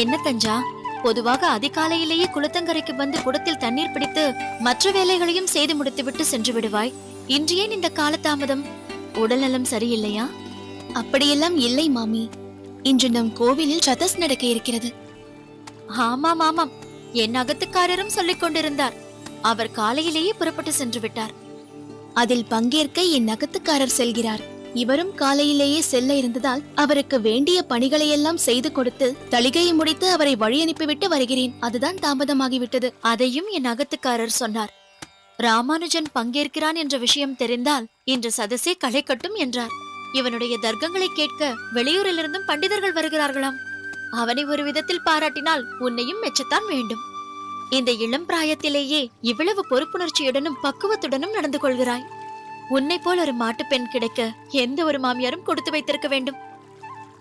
என்ன தஞ்சா, பொதுவாக அதிகாலையிலேயே குளத்தங்கரைக்கு வந்து குடத்தில் தண்ணீர் பிடித்து மற்ற வேலைகளையும் செய்து முடித்துவிட்டு சென்று விடுவாய். இன்று ஏன் இந்த காலதாமதம்? உடல்நலம் சரியில்லையா? அப்படியெல்லாம் இல்லை மாமி. இன்று நம் கோவிலில் சதஸ் நடக்க இருக்கிறது. ஆமாம் ஆமாம், என் அகத்துக்காரரும் சொல்லிக் கொண்டிருந்தார். அவர் காலையிலேயே புறப்பட்டு சென்று விட்டார். அதில் பங்கேற்க என் அகத்துக்காரர் செல்கிறார். இவரும் காலையிலேயே செல்ல இருந்ததால் அவருக்கு வேண்டிய பணிகளையெல்லாம் செய்து கொடுத்து தளிகையை முடித்து அவரை வழி அனுப்பிவிட்டு வருகிறேன். அதுதான் தாமதமாகிவிட்டது. அதையும் என் அகத்துக்காரர் சொன்னார். ராமானுஜன் பங்கேற்கிறான் என்ற விஷயம் தெரிந்தால் இன்று சதசே களை கட்டும் என்றார். இவனுடைய தர்க்கங்களை கேட்க வெளியூரிலிருந்தும் பண்டிதர்கள் வருகிறார்களாம். அவனை ஒரு விதத்தில் பாராட்டினால் உன்னையும் மெச்சத்தான் வேண்டும். இந்த இளம் பிராயத்திலேயே இவ்வளவு பொறுப்புணர்ச்சியுடனும் பக்குவத்துடனும் நடந்து கொள்கிறாய். உன்னை போல் ஒரு மாட்டு பெண் கிடைக்க எந்த ஒரு மாமியாரும் கொடுத்து வைத்திருக்க வேண்டும்.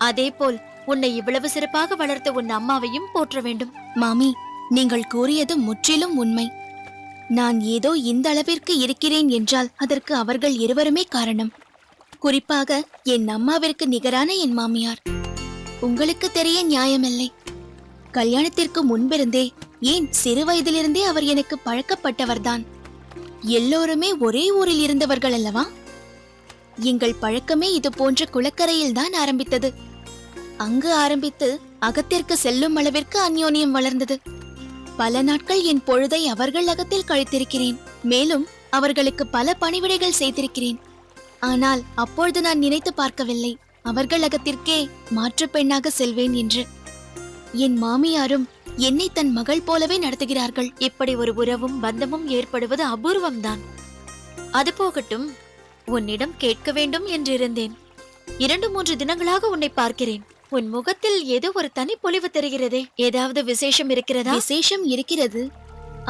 அதே போல் உன்னை இவ்வளவு சிறப்பாக வளர்த்த உன் அம்மாவையும் போற்ற வேண்டும். மாமி, நீங்கள் கூறியது முற்றிலும் உண்மை. நான் ஏதோ இந்த அளவிற்கு இருக்கிறேன் என்றால் அதற்கு அவர்கள் இருவருமே காரணம். குறிப்பாக என் அம்மாவிற்கு நிகரான என் மாமியார். உங்களுக்கு தெரிய நியாயமில்லை. கல்யாணத்திற்கு முன்பிருந்தே, ஏன் சிறு வயதிலிருந்தே அவர் எனக்கு பழக்கப்பட்டவர்தான். எல்லோருமே ஒரே ஊரில் இருந்தவர்கள் அல்லவா? எங்கள் பழக்கமே இது போன்ற குளக்கரையில் தான் ஆரம்பித்தது. அங்கு ஆரம்பித்து அகத்திற்கு செல்லும் அளவிற்கு அந்யோன்யம் வளர்ந்தது. பல நாட்கள் என் பொழுதை அவர்கள் அகத்தில் கழித்திருக்கிறேன். மேலும் அவர்களுக்கு பல பணிவிடைகள் செய்திருக்கிறேன். ஆனால் அப்பொழுது நான் நினைத்து பார்க்கவில்லை அவர்கள் அகத்திற்கே மாற்று பெண்ணாக செல்வேன் என்று. என் மாமியாரும் என்னை தன் மகள் போலவே நடத்துகிறார்கள். இப்படி ஒரு உறவும் பந்தமும் ஏற்படுவது அபூர்வம்தான். அது போகட்டும், உன்னிடம் கேட்க வேண்டும் என்றிருந்தேன். 2-3 தினங்களாக உன்னை பார்க்கிறேன். உன் முகத்தில் ஏதோ ஒரு தனி பொலிவு தெரிகிறதே. ஏதாவது விசேஷம் இருக்கிறதா? விசேஷம் இருக்கிறது.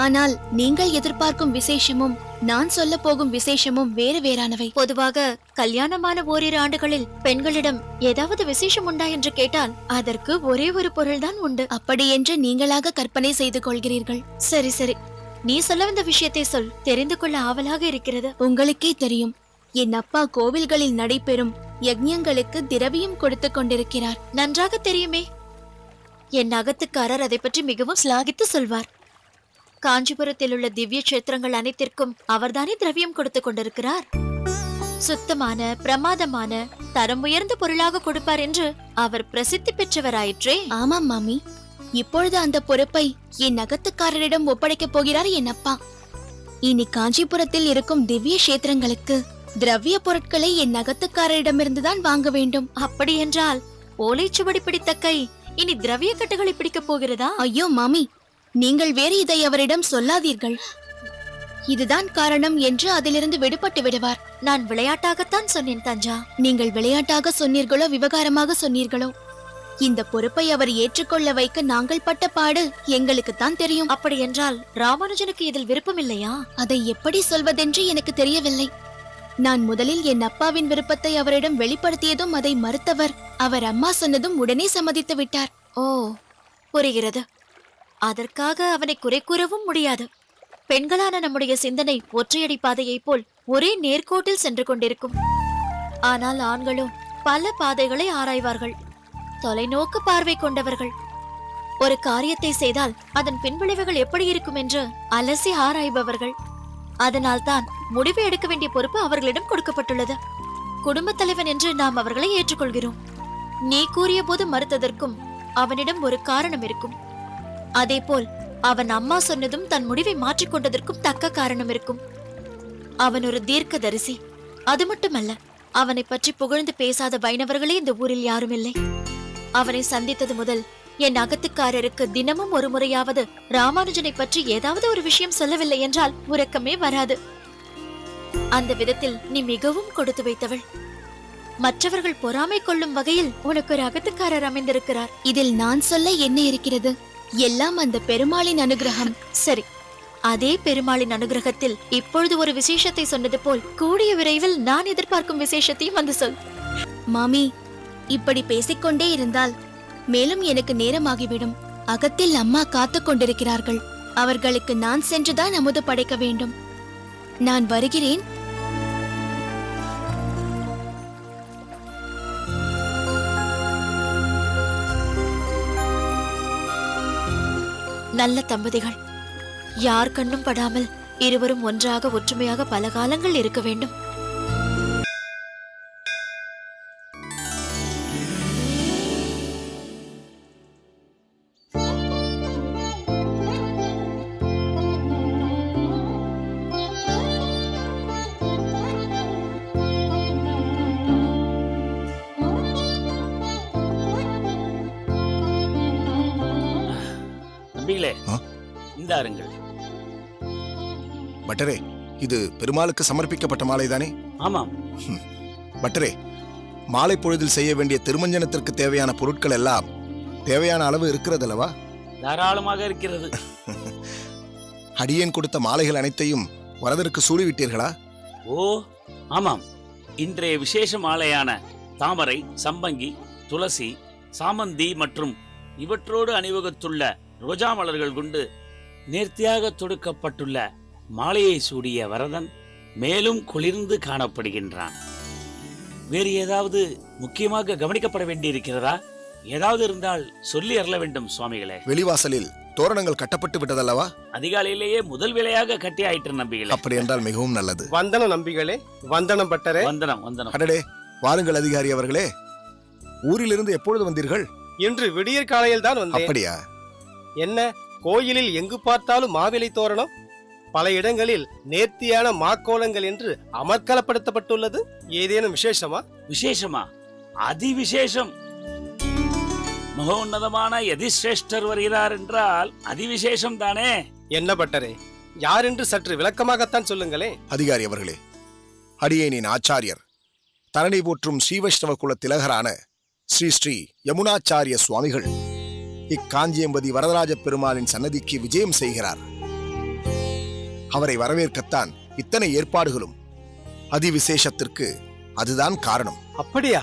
ஆனால் நீங்கள் எதிர்பார்க்கும் விசேஷமும் நான் சொல்ல போகும் விசேஷமும் வேறு வேறானவை. பொதுவாக கல்யாணமான ஓரிரு ஆண்டுகளில் பெண்களிடம் ஏதாவது விசேஷம் உண்டா என்று கேட்டால் அதற்கு ஒரே ஒரு பொருள்தான் உண்டு. அப்படி என்று நீங்களாக கற்பனை செய்து கொள்கிறீர்கள். சரி சரி, நீ சொல்ல வந்த விஷயத்தை சொல். தெரிந்து கொள்ள ஆவலாக இருக்கிறது. உங்களுக்கே தெரியும், என் அப்பா கோவில்களில் நடைபெறும் யஜ்ஞங்களுக்கு திரவியம் கொடுத்து கொண்டிருக்கிறார். நன்றாக தெரியுமே. என் அகத்துக்காரர் அதை பற்றி மிகவும் சிலாகித்து சொல்வார். காஞ்சிபுரத்தில் உள்ள திவ்ய கஷேத்திரங்கள் அனைத்திற்கும் அவர்தானே திரவியம் கொடுத்து கொண்டிருக்கிறார். சுத்தமான பிரமாதமான தரம் உயர்ந்த பொருளாக கொடுப்பார் என்று அவர் பிரசித்தி பெற்றவராயிற்றே. ஆமாம் மாமி, இப்பொழுது அந்த பொறுப்பை என் அகத்துக்காரரிடம் ஒப்படைக்கப் போகிறார் என் அப்பா. இனி காஞ்சிபுரத்தில் இருக்கும் திவ்ய கஷேத்திரங்களுக்கு திரவிய பொருட்களை என் அகத்துக்காரரிடமிருந்துதான் வாங்க வேண்டும். அப்படி என்றால் ஓலைச்சுவடி பிடித்த கை இனி திரவிய கட்டுகளை பிடிக்கப் போகிறதா? ஐயோ மாமி, நீங்கள் வேறு இதை அவரிடம் சொல்லாதீர்கள். இதுதான் காரணம் என்று அதிலிருந்து விடுபட்டு விடுவார். நான் விளையாட்டாகத்தான் சொன்னேன் தஞ்சா. நீங்கள் விளையாட்டாக சொன்னீர்களோ விவகாரமாக சொன்னீர்களோ, இந்த பொறுப்பை அவர் ஏற்றுக்கொள்ள வைக்க நாங்கள் பட்ட பாடு எங்களுக்குத்தான் தெரியும். அப்படி என்றால் ராமானுஜனுக்கு இதில் விருப்பம் இல்லையா? அதை எப்படி சொல்வதென்று எனக்கு தெரியவில்லை. நான் முதலில் என் அப்பாவின் விருப்பத்தை அவரிடம் வெளிப்படுத்தியதும் அதை மறுத்தவர் அவர் அம்மா சொன்னதும் உடனே சம்மதித்து விட்டார். ஓ, புரிகிறது. அதற்காக அவனை குறை கூறவும் முடியாது. பெண்களான நம்முடைய சிந்தனை ஒற்றையடி பாதையைப் போல் ஒரே நேர்கோட்டில் சென்று கொண்டிருக்கும். ஆனால் ஆண்களோ பல பாதைகளை ஆராய்வார்கள். தொலைநோக்கு பார்வை கொண்டவர்கள். ஒரு காரியத்தை செய்தால் அதன் பின்விளைவுகள் எப்படி இருக்கும் என்று அலசி ஆராய்பவர்கள். அதனால்தான் முடிவு எடுக்க வேண்டிய பொறுப்பு அவர்களிடம் கொடுக்கப்பட்டுள்ளது. குடும்ப தலைவன் என்று நாம் அவர்களை ஏற்றுக்கொள்கிறோம். நீ கூறிய போது மறுத்ததற்கும் அவனிடம் ஒரு காரணம் இருக்கும். அதேபோல் அவன் அம்மா சொன்னதும் தன் முடிவை மாற்றிக்கொண்டதற்கும் தக்க காரணம் இருக்கும். அவன் ஒரு தீர்க்கதரிசி. அது மட்டுமல்ல, அவனை பற்றி புகழ்ந்து பேசாத வைணவர்களே இந்த ஊரில் யாரும் இல்லை. அவனை சந்தித்தது முதல் என் அகத்துக்காரருக்கு தினமும் ஒரு முறையாவது ராமானுஜனை பற்றி ஏதாவது ஒரு விஷயம் சொல்லவில்லை என்றால் உறக்கமே வராது. அந்த விதத்தில் நீ மிகவும் கொடுத்து வைத்தவள். மற்றவர்கள் பொறாமை கொள்ளும் வகையில் உனக்கு ஒரு அகத்துக்காரர் அமைந்திருக்கிறார். இதில் நான் சொல்ல என்ன இருக்கிறது? எல்லாம் அந்த பெருமாளின் அனுகிரகம். சரி, அதே பெருமாளின் அனுகிரகத்தில் இப்பொழுது ஒரு விசேஷத்தை சொன்னது போல் கூடிய விரைவில் நான் எதிர்பார்க்கும் விசேஷத்தையும் வந்து சொல். மாமி, இப்படி பேசிக்கொண்டே இருந்தால் மேலும் எனக்கு நேரமாகிவிடும். அகத்தில் அம்மா காத்துக் கொண்டிருக்கிறார்கள். அவர்களுக்கு நான் சென்றுதான் அமுது படைக்க வேண்டும். நான் வருகிறேன். நல்ல தம்பதிகள். யார் கண்ணும் படாமல் இருவரும் ஒன்றாக ஒற்றுமையாக பல காலங்கள் இருக்க வேண்டும். நம்பிகளே, இந்தாருங்கள். பட்டரே, இது பெருமாளுக்கு சமர்ப்பிக்கப்பட்ட மாலைதானே? ஆமாம். பட்டரே, மாலை பொழுதில் செய்ய வேண்டிய திருமஞ்சனத்திற்கு தேவையான பொருட்கள் எல்லாம் தேவையான அளவு இருக்கிறதல்லவா? தாராளமாக இருக்கிறது. அடியேன் கொடுத்த மாலைகள் அனைத்தையும் வரதற்கு சூடிவிட்டீர்களா? ஓ ஆமாம். இன்றைய விசேஷ மாலையான தாமரை, சம்பங்கி, துளசி, சாமந்தி மற்றும் இவற்றோடு அணிவகுத்துள்ள ரோஜா மலர்கள் கொண்டு நேர்த்தியாக தொடுக்கப்பட்டுள்ள மாலையை சூடிய வரதன் மேலும் குளிர்ந்து காணப்படுகின்றான். வேறு ஏதாவது முக்கியமாக கவனிக்கப்பட வேண்டியிருக்கிறதா? ஏதாவது இருந்தால் சொல்லி அருள வேண்டும் சுவாமிகளே. வெளிவாசலில் தோரணங்கள் கட்டப்பட்டு விட்டதல்லவா? அதிகாலையிலேயே முதல் வேளையாக கட்டி ஆயிற்று நம்பிகளே. அப்படி என்றால் மிகவும் நல்லது. வந்தனம் நம்பிகளே. வந்தனம் பட்டரே. வந்தனம் வந்தனம். அடடே, வாருங்கள் அதிகாரி அவர்களே. ஊரிலிருந்து எப்பொழுது வந்தீர்கள்? இன்று விடியற் காலையில் தான் வந்தேன். அப்படியா? என்ன, கோயிலில் எங்கு பார்த்தாலும் மாவிலை தோரணம், பல இடங்களில் நேர்த்தியான மாக்கோலங்கள் என்று அமர்க்கலப்படுத்தப்பட்டுள்ளது. ஏதேனும் விசேஷமா? விசேஷமா? அதிவிசேஷம். மகோன்னதமான யதிஸ்ரேஷ்டர் வருகிறார் என்றால் அதிவிசேஷம் தானே? என்ன பட்டரே, யார் என்று சற்று விளக்கமாகத்தான் சொல்லுங்களே. அதிகாரி அவர்களே, அடியேனின் ஆச்சாரியர், தரணி போற்றும் ஸ்ரீவைஷ்ணவ குல திலகரான ஸ்ரீ ஸ்ரீ யமுனாச்சாரிய சுவாமிகள் இக்காஞ்சியம்பதி வரதராஜ பெருமாளின் சன்னதிக்கு விஜயம் செய்கிறார். அவரை வரவேற்கத்தான் இத்தனை ஏற்பாடுகளும். அதிவிசேஷத்திற்கு அதுதான் காரணம். அப்படியா?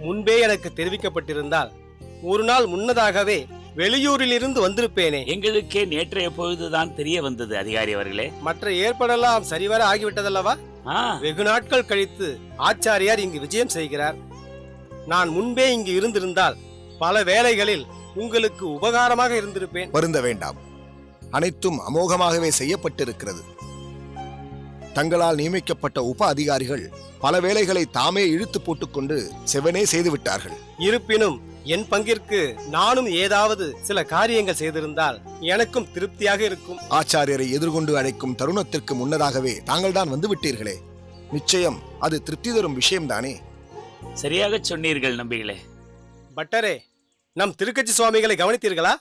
முன்பே எனக்கு தெரிவிக்கப்பட்டிருந்தால் ஒரு நாள் முன்னதாகவே வெளியூரில் இருந்து வந்திருப்பேனே. எங்களுக்கே நேற்றைய பொழுதுதான் தெரிய வந்தது அதிகாரி அவர்களே. மற்ற ஏற்பாடெல்லாம் சரிவர ஆகிவிட்டதல்லவா? வெகு நாட்கள் கழித்து ஆச்சாரியார் இங்கு விஜயம் செய்கிறார். நான் முன்பே இங்கு இருந்திருந்தால் பல வேளைகளில் உங்களுக்கு உபகாரமாக இருந்திருப்பேன். வருந்த வேண்டாம், அனைத்தும் அமோகமாகவே செய்யப்பட்டிருக்கிறது. தங்களால் நியமிக்கப்பட்ட உப அதிகாரிகள் பல வேளைகளை தாமே இழுத்து போட்டுக்கொண்டு செவனே செய்துவிட்டார்கள். இருப்பினும் என் பங்கிற்கு நானும் ஏதாவது சில காரியங்கள் செய்திருந்தால் எனக்கும் திருப்தியாக இருக்கும். ஆச்சாரியரை எதிர்கொண்டு அழைக்கும் தருணத்திற்கு முன்னதாகவே தாங்கள் தான் வந்து விட்டீர்களே. நிச்சயம் அது திருப்தி தரும் விஷயம்தானே? சரியாக சொன்னீர்கள் நம்பிகளே. பட்டரே, நம் திருக்கட்சி சுவாமிகளை கவனித்தீர்களா?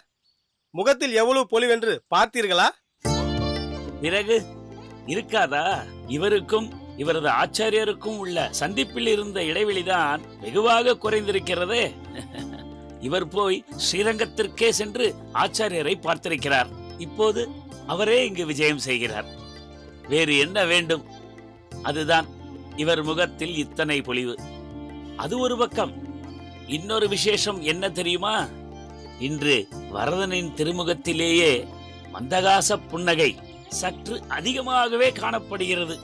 முகத்தில் எவ்வளவு பொலிவென்று பார்த்தீர்களா? பிறகு இருக்காதா? இவருக்கும் இவரது ஆச்சாரியருக்கும் உள்ள சந்திப்பில் இருந்த இடைவெளிதான் வெகுவாக குறைந்திருக்கிறதே. இவர் போய் ஸ்ரீரங்கத்திற்கே சென்று ஆச்சாரியரை பார்த்திருக்கிறார். இப்போது அவரே இங்கு விஜயம் செய்கிறார். வேறு என்ன வேண்டும்? அதுதான் இவர் முகத்தில் இத்தனை பொலிவு. அது ஒரு பக்கம். இன்னொரு விசேஷம் என்ன தெரியுமா? இன்று வரதனின் திருமுகத்திலேயே மந்தகாச புன்னகை சற்று அதிகமாகவே காணப்படுகிறது.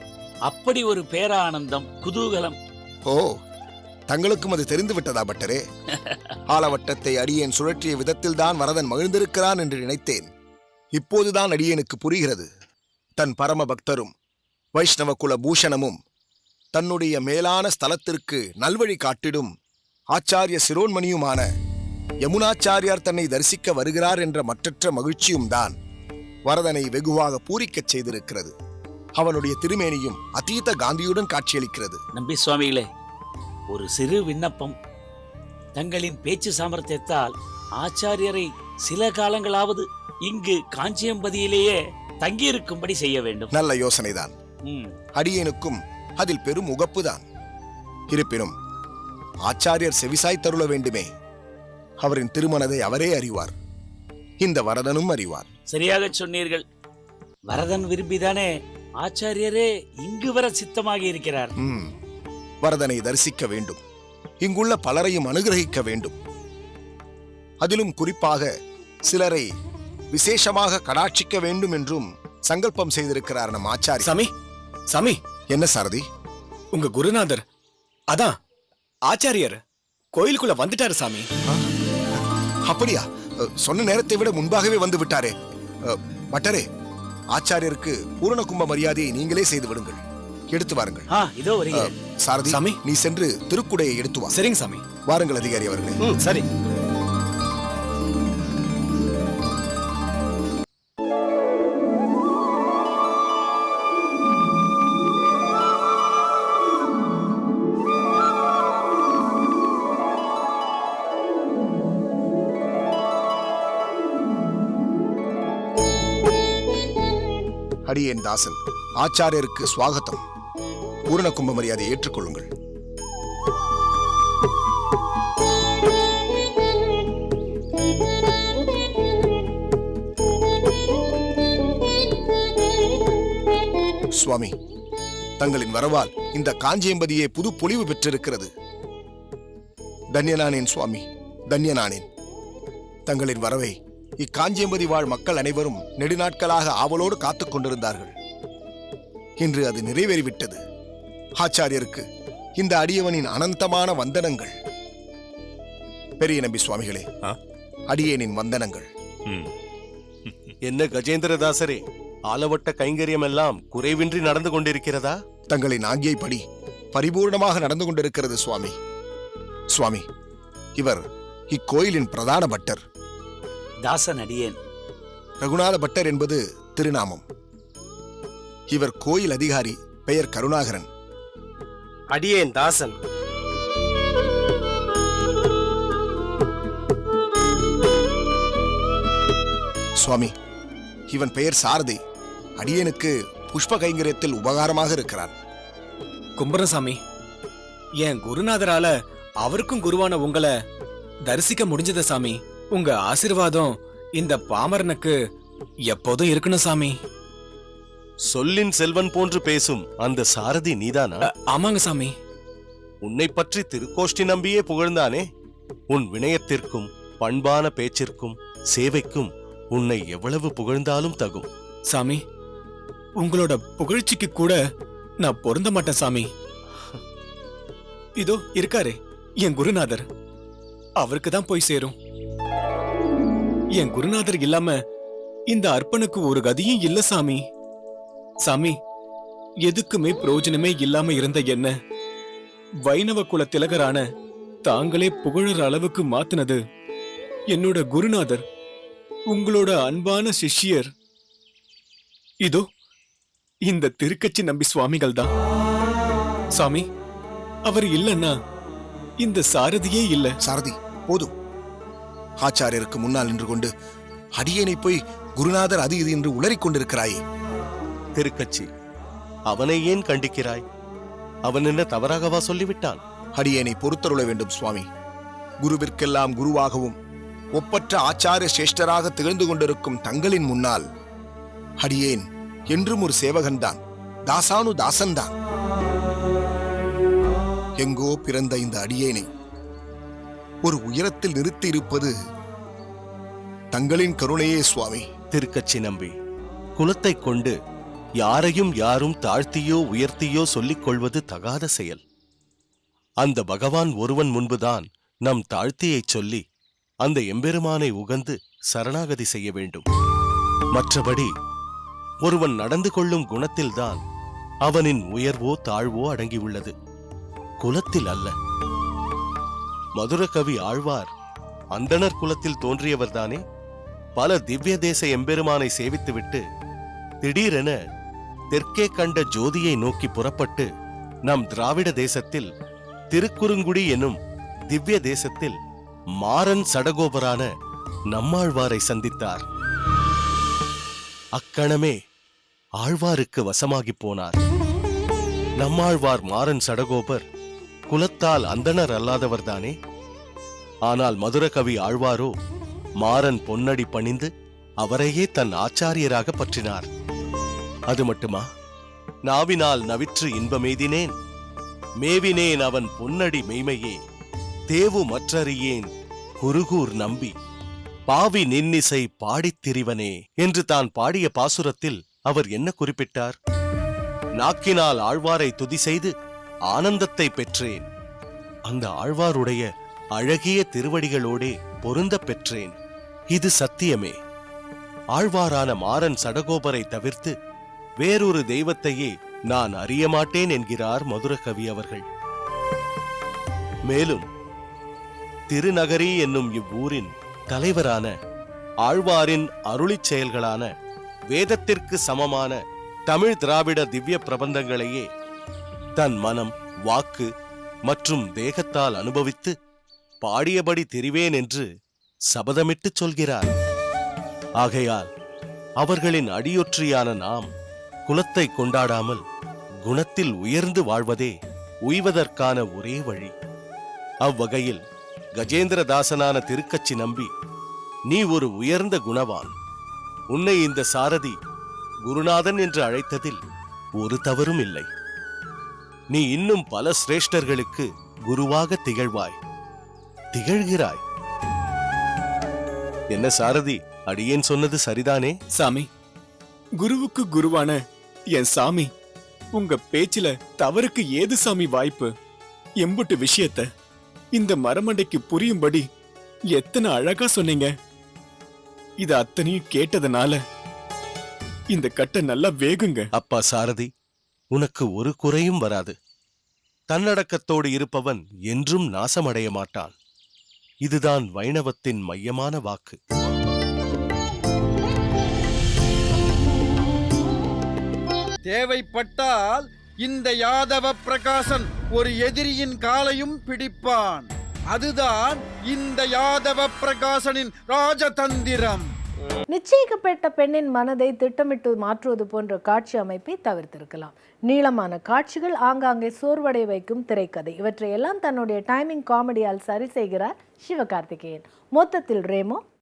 அப்படி ஒரு பேரானந்தம், குதூகலம். ஓ, தங்களுக்கும் அது தெரிந்து விட்டதா பட்டரே? ஆலவட்டத்தை அடியேன் சுழற்றிய விதத்தில் தான் வரதன் மகிழ்ந்திருக்கிறான் என்று நினைத்தேன். இப்போதுதான் அடியேனுக்கு புரிகிறது. தன் பரம பக்தரும் வைஷ்ணவ குல பூஷணமும் தன்னுடைய மேலான ஸ்தலத்திற்கு நல்வழி காட்டிடும் ஆச்சாரிய சிரோன்மணியுமான யமுனாச்சாரியார் தன்னை தரிசிக்க வருகிறார் என்ற மற்றற்ற மகிழ்ச்சியும் தான் வரதனை வெகுவாக பூரிக்கச் செய்திருக்கிறது. அவனுடைய திருமேனியும் அதீத காந்தியுடன் காட்சியளிக்கிறது. நம்பி சுவாமிகளே, ஒரு சிறு விண்ணப்பம். தங்களின் பேச்சு சாமர்த்தியத்தால் ஆச்சாரியரை சில காலங்களாவது இங்கு காஞ்சியம்பதியிலேயே தங்கியிருக்கும்படி செய்ய வேண்டும். நல்ல யோசனைதான். அடியேனுக்கும் அதில் பெரும் உகப்புதான். இருப்பினும் ஆச்சாரியர் செவிசாய் தருள வேண்டுமே. அவரின் திருமணத்தை அவரே அறிவார், இந்த வரதனும் அறிவார். சரியாக சொன்னீர்கள். வரதன் விரும்பிதானே ஆச்சாரியரே இங்கு வர சித்தமாகி இருக்கிறார். வரதனை தரிசிக்க வேண்டும், இங்குள்ள பலரையும் அனுகிரகிக்க வேண்டும். அதிலும் குறிப்பாக சிலரை விசேஷமாக கடாட்சிக்க வேண்டும் என்றும் சங்கல்பம் செய்திருக்கிறார் நம் ஆச்சாரி. சாமி, சாமி. என்ன சாரதி? உங்க குருநாதர், அதான் ஆச்சாரியர் கோயிலுக்குள்ள வந்துட்டாரு சாமி. அப்படியா? சொன்ன நேரத்தை விட முன்பாகவே வந்து விட்டாரே. பட்டரே, ஆச்சாரியருக்கு பூரண கும்ப மரியாதையை நீங்களே செய்து விடுங்கள். எடுத்து வாருங்கள். இதோ வருகிறேன். சாரதி, சாமி. நீ சென்று திருக்குடையை எடுத்து வா. சரிங்க சாமி. வாருங்கள் அதிகாரி அவர்களே. சரி. அடியேன் தாசன். ஆச்சாரியருக்கு ஸ்வாகத்தம். பூரண கும்ப மரியாதை ஏற்றுக்கொள்ளுங்கள். சுவாமி, தங்களின் வரவால் இந்த காஞ்சியம்பதியே புது பொலிவு பெற்றிருக்கிறது. தன்யனானேன் சுவாமி, தன்யனானேன். தங்களின் வரவை இக்காஞ்சியம்பதி வாழ் மக்கள் அனைவரும் நெடுநாட்களாக ஆவலோடு காத்துக் கொண்டிருந்தார்கள். இன்று அது நிறைவேறிவிட்டது. ஆச்சாரியருக்கு இந்த அடியவனின் அனந்தமான வந்தனங்கள். பெரிய நம்பி சுவாமிகளே, அடியேனின் வந்தனங்கள். என்ன கஜேந்திரதாசரே, ஆலவட்ட கைங்கரியம் எல்லாம் குறைவின்றி நடந்து கொண்டிருக்கிறதா? தங்களின் ஆக்கியைப்படி பரிபூர்ணமாக நடந்து கொண்டிருக்கிறது சுவாமி. சுவாமி, இவர் இக்கோயிலின் பிரதான பட்டர். தாசன் அடியேன். ரகுநாத பட்டர் என்பது திருநாமம். இவர் கோயில் அதிகாரி. பெயர் கருணாகரன். அடியேன் தாசன். சுவாமி, இவன் பெயர் சாரதி. அடியேனுக்கு புஷ்ப கைங்கரியத்தில் உபகாரமாக இருக்கிறான். கும்பரசாமி, என் குருநாதரால அவருக்கும் குருவான உங்களை தரிசிக்க முடிஞ்சத சாமி. உங்க ஆசீர்வாதம் இந்த பாமரனுக்கு எப்போதும் இருக்கணும் சாமி. சொல்லின் செல்வன் போன்று பேசும் அந்த சாரதி நீதானா? ஆமாங்க சாமி. உன்னை பற்றி திருக்கோஷ்டி நம்பியே புகழ்ந்தானே. உன் வினயத்திற்கும் பண்பான பேச்சிற்கும் சேவைக்கும் உன்னை எவ்வளவு புகழ்ந்தாலும் தகும். சாமி, உங்களோட புகழ்ச்சிக்கு கூட நான் பொருந்த மாட்டேன் சாமி. இதோ இருக்காரே என் குருநாதர், அவருக்கு தான் போய் சேரும். என் குருநாதர் இல்லாம இந்த அர்ப்பனுக்கு ஒரு கதியும் இல்ல சாமி. சாமி, எதுக்குமே பிரயோஜனமே இல்லாம இருந்த என்ன வைணவ குல திலகரான தாங்களே புகழற அளவுக்கு மாத்தினது என்னோட குருநாதர், உங்களோட அன்பான சிஷ்யர் இதோ இந்த திருக்கச்சி நம்பி சுவாமிகள் தான். சாமி, அவர் இல்லன்னா இந்த சாரதியே இல்ல. சாரதி, போதும். ஆச்சாரியருக்கு முன்னால் நின்று கொண்டு அடியேனை போய் குருநாதர் அது இது என்று உளறிக் கொண்டிருக்கிறாயே. திருக்கச்சி, அவனை ஏன் கண்டிக்கிறாய்? அவன் என்ன தவறாகவா சொல்லிவிட்டான்? அடியேனை பொறுத்தருள வேண்டும் சுவாமி. குருவிற்கெல்லாம் குருவாகவும் ஒப்பற்ற ஆச்சாரிய சிரேஷ்டராக திகழ்ந்து கொண்டிருக்கும் தங்களின் முன்னால் அடியேன் என்றும் ஒரு சேவகன்தான், தாசானு தாசன்தான். எங்கோ பிறந்த இந்த அடியேனை ஒரு உயரத்தில் நிறுத்தி இருப்பது தங்களின் கருணையே சுவாமி. திருக்கச்சி நம்பி, குலத்தை கொண்டு யாரையும் யாரும் தாழ்த்தியோ உயர்த்தியோ சொல்லிக் கொள்வது தகாத செயல். அந்த பகவான் ஒருவன் முன்புதான் நம் தாழ்த்தியைச் சொல்லி அந்த எம்பெருமானை உகந்து சரணாகதி செய்ய வேண்டும். மற்றபடி ஒருவன் நடந்து கொள்ளும் குணத்தில்தான் அவனின் உயர்வோ தாழ்வோ அடங்கியுள்ளது, குலத்தில் அல்ல. மதுரகவி ஆழ்வார் அந்தணர் குலத்தில் தோன்றியவர்தானே. பல திவ்ய தேச எம்பெருமானை சேவித்துவிட்டு திடீரென தெற்கே கண்ட ஜோதியை நோக்கி புறப்பட்டு நம் திராவிட தேசத்தில் திருக்குறுங்குடி எனும் திவ்ய தேசத்தில் மாறன் சடகோபரான நம்மாழ்வாரை சந்தித்தார். அக்கணமே ஆழ்வாருக்கு வசமாகி போனார். நம்மாழ்வார் மாறன் சடகோபர் குலத்தால் அந்தணர் அல்லாதவர்தானே. ஆனால் மதுரகவி ஆழ்வாரோ மாறன் பொன்னடி பணிந்து அவரையே தன் ஆச்சாரியராக பற்றினார். அது மட்டுமா, நாவினால் நவிற்று இன்பமெய்தினேன், மேவினேன் அவன் பொன்னடி மெய்மையே, தேவு மற்றறியேன் குருகூர் நம்பி, பாவி நின்னிசை பாடித் திரிவனே என்று தான் பாடிய பாசுரத்தில் அவர் என்ன குறிப்பிட்டார்? நாக்கினால் ஆழ்வாரை துதி செய்து ஆனந்தத்தை பெற்றேன், அந்த ஆழ்வாருடைய அழகிய திருவடிகளோடே பொருந்த பெற்றேன் இது சத்தியமே. ஆழ்வாரான மாறன் சடகோபரை தவிர்த்து வேறொரு தெய்வத்தையே நான் அறிய மாட்டேன் என்கிறார் மதுரகவி அவர்கள். மேலும் திருநகரி என்னும் இவ்வூரின் தலைவரான ஆழ்வாரின் அருளிச் செயல்களான வேதத்திற்கு சமமான தமிழ் திராவிட திவ்ய பிரபந்தங்களையே தன் மனம், வாக்கு மற்றும் தேகத்தால் அனுபவித்து பாடியபடி திரிவேன் என்று சபதமிட்டுச் சொல்கிறார். ஆகையால் அவர்களின் அடியொற்றியான நாம் குலத்தை கொண்டாடாமல் குணத்தில் உயர்ந்து வாழ்வதே உய்வதற்கான ஒரே வழி. அவ்வகையில் கஜேந்திரதாசனான திருக்கச்சி நம்பி, நீ ஒரு உயர்ந்த குணவான். உன்னை இந்த சாரதி குருநாதன் என்று அழைத்ததில் ஒரு தவறும் இல்லை. நீ இன்னும் பல சிரேஷ்டர்களுக்கு குருவாக திகழ்வாய், திகழ்கிறாய். என்ன சாரதி, அடியேன் சொன்னது சரிதானே? சாமி, குருவுக்கு குருவான என் சாமி, உங்க பேச்சில தவறுக்கு ஏது சாமி வாய்ப்பு? எம்புட்டு விஷயத்த இந்த மரமண்டைக்கு புரியும்படி எத்தனை அழகா சொன்னீங்க. இது அத்தனையும் கேட்டதனால இந்த கட்டை நல்லா வேகுங்க. அப்பா சாரதி, உனக்கு ஒரு குறையும் வராது. தன்னடக்கத்தோடு இருப்பவன் என்றும் நாசமடைய மாட்டான். இதுதான் வைணவத்தின் மையமான வாக்கு. தேவைப்பட்டால் இந்த யாதவ பிரகாசன் ஒரு எதிரியின் காலையும் பிடிப்பான். அதுதான் இந்த யாதவ பிரகாசனின் ராஜதந்திரம். நிச்சயிக்கப்பட்ட பெண்ணின் மனதை திட்டமிட்டு மாற்றுவது போன்ற காட்சி அமைப்பை தவிர்த்திருக்கலாம். நீளமான காட்சிகள், ஆங்காங்கே சோர்வடை வைக்கும் திரைக்கதை, இவற்றையெல்லாம் தன்னுடைய டைமிங் காமெடியால் சரி செய்கிறார் சிவகார்த்திகேயன். மொத்தத்தில் ரேமோ